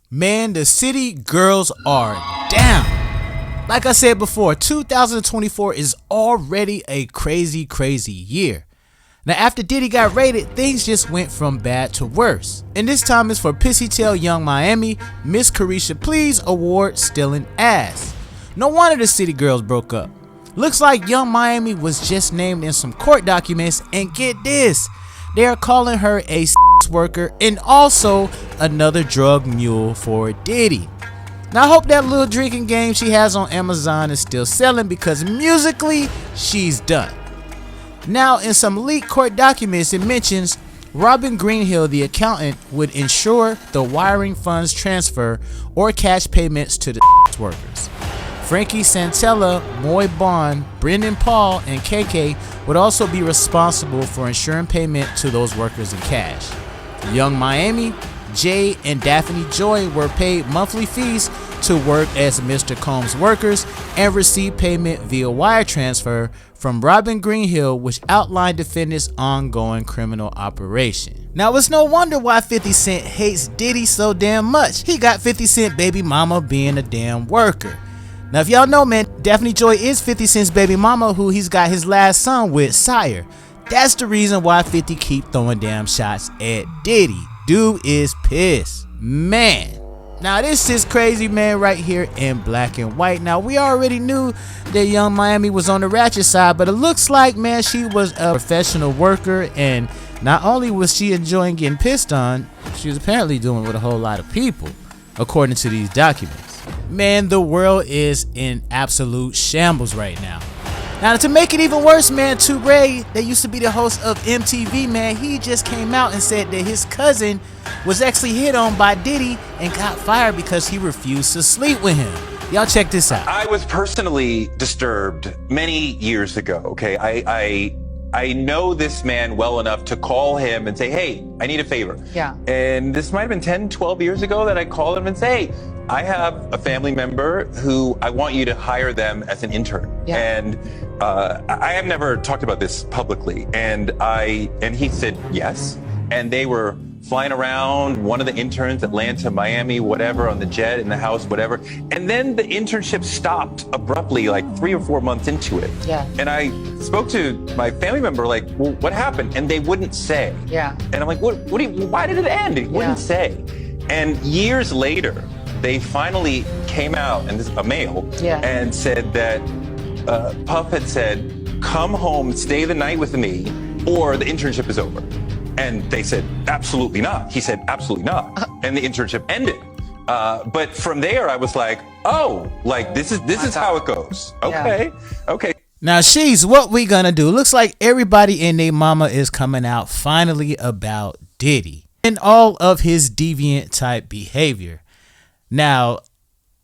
Man, the city girls are down. Like I said before, 2024 is already a crazy year. Now after Diddy got raided, things just went from bad to worse. And this time is for Pissy Tell Young Miami Miss Carisha Please Award stealing ass. No wonder the city girls broke up. Looks like Young Miami was just named in some court documents, and get this, they are calling her a worker and also another drug mule for Diddy. Now I hope that little drinking game she has on Amazon is still selling, because musically she's done. Now in some leaked court documents it mentions Robin Greenhill, the accountant, would ensure the wiring funds transfer or cash payments to the workers. Frankie Santella, Moy Bond, Brendan Paul, and KK would also be responsible for ensuring payment to those workers in cash. Young Miami, Jay, and Daphne Joy were paid monthly fees to work as Mr. Combs workers and receive payment via wire transfer from Robin Greenhill, which outlined defendant's ongoing criminal operation. Now it's no wonder why 50 Cent hates Diddy so damn much. He got 50 Cent baby mama being a damn worker. Now if y'all know, man, Daphne Joy is 50 Cent's baby mama, who he's got his last son with, Sire. That's the reason why 50 keep throwing damn shots at Diddy. Dude is pissed, man. Now this is crazy, man, right here in black and white. Now we already knew that Young Miami was on the ratchet side, but it looks like, man, she was a professional worker, and not only was she enjoying getting pissed on, she was apparently doing it with a whole lot of people, according to these documents. Man, the world is in absolute shambles right now. Now to make it even worse, man, Touré, that used to be the host of MTV, man, he just came out and said that his cousin was actually hit on by Diddy and got fired because he refused to sleep with him. Y'all check this out. I was personally disturbed many years ago, okay? I know this man well enough to call him and say, hey, I need a favor. Yeah. And this might have been 10, 12 years ago that I called him and say, hey, I have a family member who I want you to hire them as an intern. Yeah. And I have never talked about this publicly. And he said yes. And they were flying around, one of the interns, Atlanta, Miami, whatever, on the jet, in the house, whatever. And then the internship stopped abruptly, like 3 or 4 months into it. Yeah. And I spoke to my family member, like, well, what happened? And they wouldn't say. Yeah. And I'm like, why did it end? He wouldn't say. And years later, they finally came out, and this is a male, and said that Puff had said, come home, stay the night with me, or the internship is over. And they said, absolutely not. He said, absolutely not. And the internship ended. But from there, I was like, oh, like this is how it goes. Okay, okay. Now, she's what we gonna do. Looks like everybody and their mama is coming out finally about Diddy and all of his deviant type behavior. Now,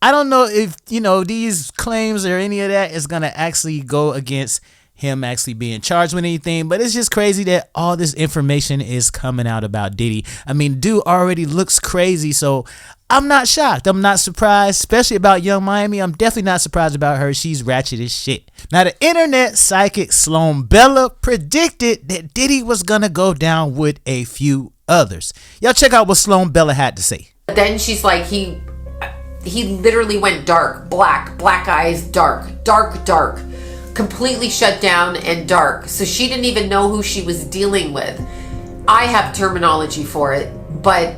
I don't know if, these claims or any of that is gonna actually go against him actually being charged with anything, but it's just crazy that all this information is coming out about Diddy. I mean, dude already looks crazy, so I'm not shocked. I'm not surprised, especially about Young Miami. I'm definitely not surprised about her. She's ratchet as shit. Now, the internet psychic Sloan Bella predicted that Diddy was gonna go down with a few others. Y'all check out what Sloan Bella had to say. Then she's like, he literally went dark, black eyes, dark, completely shut down and dark. So she didn't even know who she was dealing with. I have terminology for it, but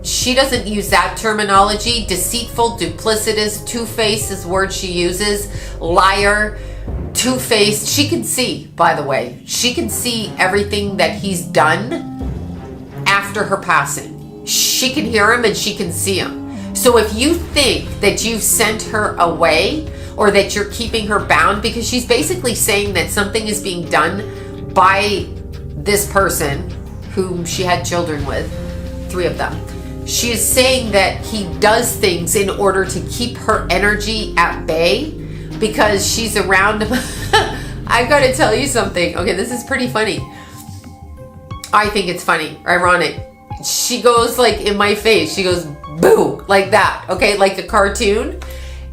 she doesn't use that terminology. Deceitful, duplicitous, two-faced is word she uses. Liar, two-faced. She can see, by the way. She can see everything that he's done after her passing. She can hear him and she can see him. So if you think that you've sent her away or that you're keeping her bound, because she's basically saying that something is being done by this person whom she had children with, 3 of them. She is saying that he does things in order to keep her energy at bay because she's around him. I've got to tell you something. Okay, this is pretty funny. I think it's funny, ironic. She goes like in my face. She goes, boo, like that. Okay, like a cartoon.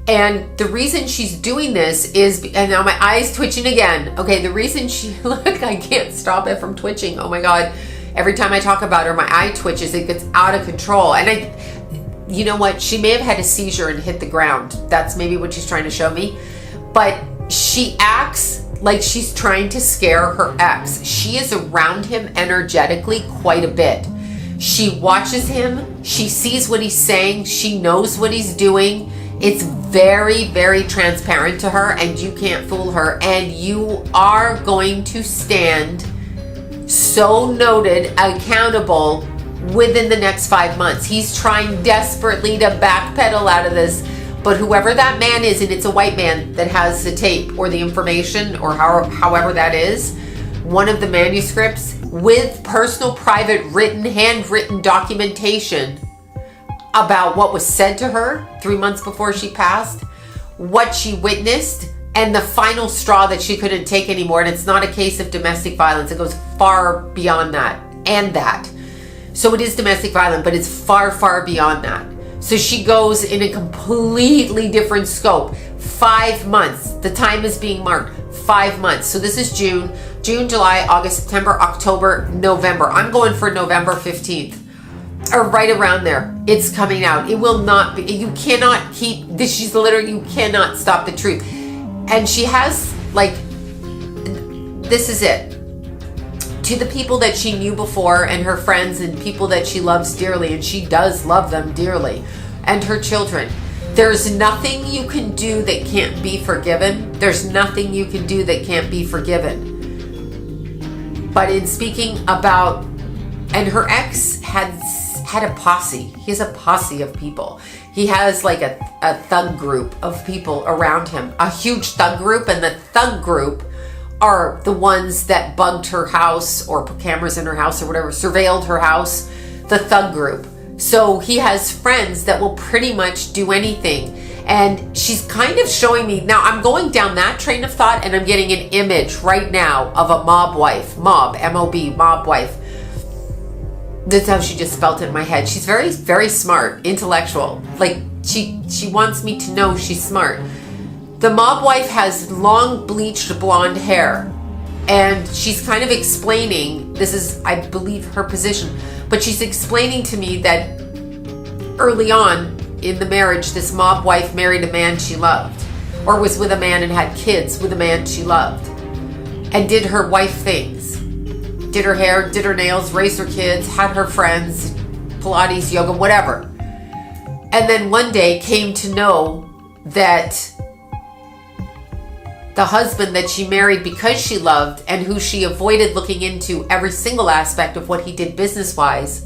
And the reason she's doing this is, and now my eye's twitching again. Okay, the reason look, I can't stop it from twitching. Oh my God. Every time I talk about her, my eye twitches. It gets out of control. And you know what? She may have had a seizure and hit the ground. That's maybe what she's trying to show me. But she acts like she's trying to scare her ex. She is around him energetically quite a bit. She watches him. She sees what he's saying. She knows what he's doing. It's very, very transparent to her, and you can't fool her. And you are going to stand so noted, accountable within the next 5 months. He's trying desperately to backpedal out of this, but whoever that man is, and it's a white man that has the tape or the information or however that is, one of the manuscripts with personal, private, written, handwritten documentation about what was said to her 3 months before she passed, what she witnessed, and the final straw that she couldn't take anymore. And it's not a case of domestic violence. It goes far beyond that and that. So it is domestic violence, but it's far, far beyond that. So she goes in a completely different scope. 5 months. The time is being marked. 5 months. So this is June, July, August, September, October, November. I'm going for November 15th. Or right around there. It's coming out. It will not be. You cannot keep this. She's literally, you cannot stop the truth. And she has, like, this is it. To the people that she knew before and her friends and people that she loves dearly, and she does love them dearly, and her children. There's nothing you can do that can't be forgiven. There's nothing you can do that can't be forgiven. But in speaking about, and her ex had a posse. He has a posse of people. He has like a thug group of people around him, a huge thug group, and the thug group are the ones that bugged her house or put cameras in her house or whatever, surveilled her house, the thug group. So he has friends that will pretty much do anything. And she's kind of showing me, now I'm going down that train of thought and I'm getting an image right now of a mob wife, M-O-B, mob wife. That's how she just felt it in my head. She's very, very smart, intellectual. Like she wants me to know she's smart. The mob wife has long bleached blonde hair, and she's kind of explaining, this is, I believe, her position, but she's explaining to me that early on in the marriage, this mob wife married a man she loved, or was with a man and had kids with a man she loved, and did her wife things. Did her hair, did her nails, raised her kids, had her friends, Pilates, yoga, whatever. And then one day came to know that the husband that she married because she loved and who she avoided looking into every single aspect of what he did business-wise,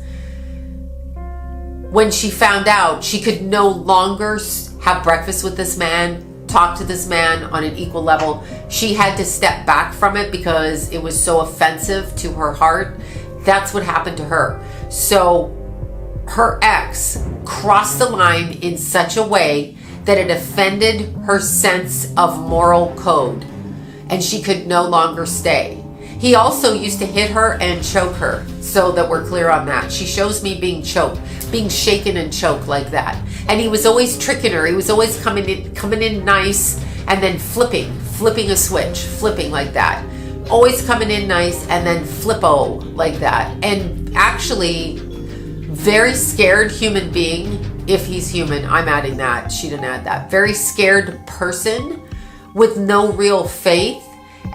when she found out she could no longer have breakfast with this man, talk to this man on an equal level, she had to step back from it because it was so offensive to her heart. That's what happened to her. So her ex crossed the line in such a way that it offended her sense of moral code, and she could no longer stay. He also used to hit her and choke her, so that we're clear on that. She shows me being choked, being shaken and choked like that. And he was always tricking her. He was always coming in nice and then flipping a switch, flipping like that. Always coming in nice and then flippo like that. And actually, very scared human being, if he's human, I'm adding that, she didn't add that. Very scared person with no real faith,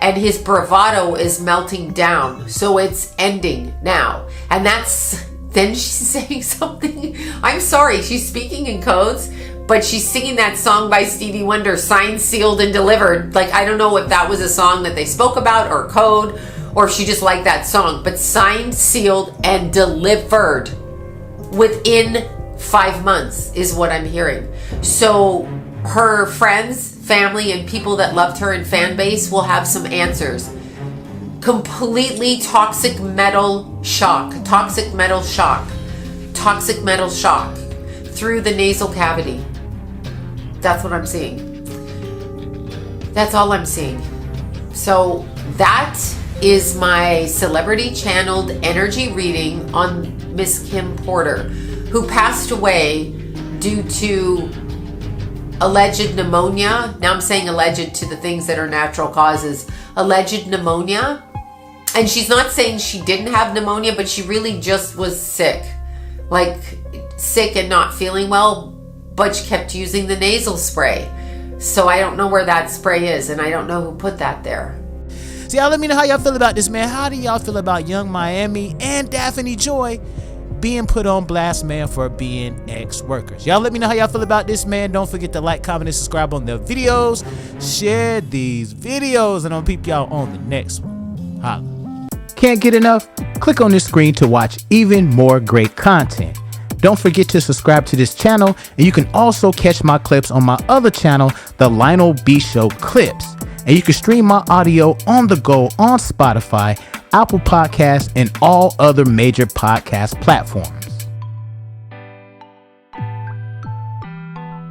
and his bravado is melting down. So it's ending now. And then she's saying something. I'm sorry, she's speaking in codes, but she's singing that song by Stevie Wonder, Signed, Sealed, and Delivered. Like, I don't know if that was a song that they spoke about or code, or if she just liked that song, but signed, sealed, and delivered within 5 months is what I'm hearing. So her friends, family, and people that loved her and fan base will have some answers. Completely toxic metal shock through the nasal cavity. That's what I'm seeing. That's all I'm seeing. So that is my celebrity channeled energy reading on Miss Kim Porter, who passed away due to alleged pneumonia. Now I'm saying alleged to the things that are natural causes. Alleged pneumonia. And she's not saying she didn't have pneumonia, but she really just was sick. Like sick and not feeling well, Butch kept using the nasal spray. So I don't know where that spray is, and I don't know who put that there. So y'all let me know how y'all feel about this, man. How do y'all feel about Young Miami and Daphne Joy being put on blast, man, for being ex-workers? Y'all let me know how y'all feel about this, man. Don't forget to like, comment, and subscribe on the videos. Share these videos, and I'll peep y'all on the next one. Holla. Can't get enough? Click on this screen to watch even more great content. Don't forget to subscribe to this channel, and you can also catch my clips on my other channel, the Lionel B Show Clips. And you can stream my audio on the go on Spotify, Apple Podcasts, and all other major podcast platforms.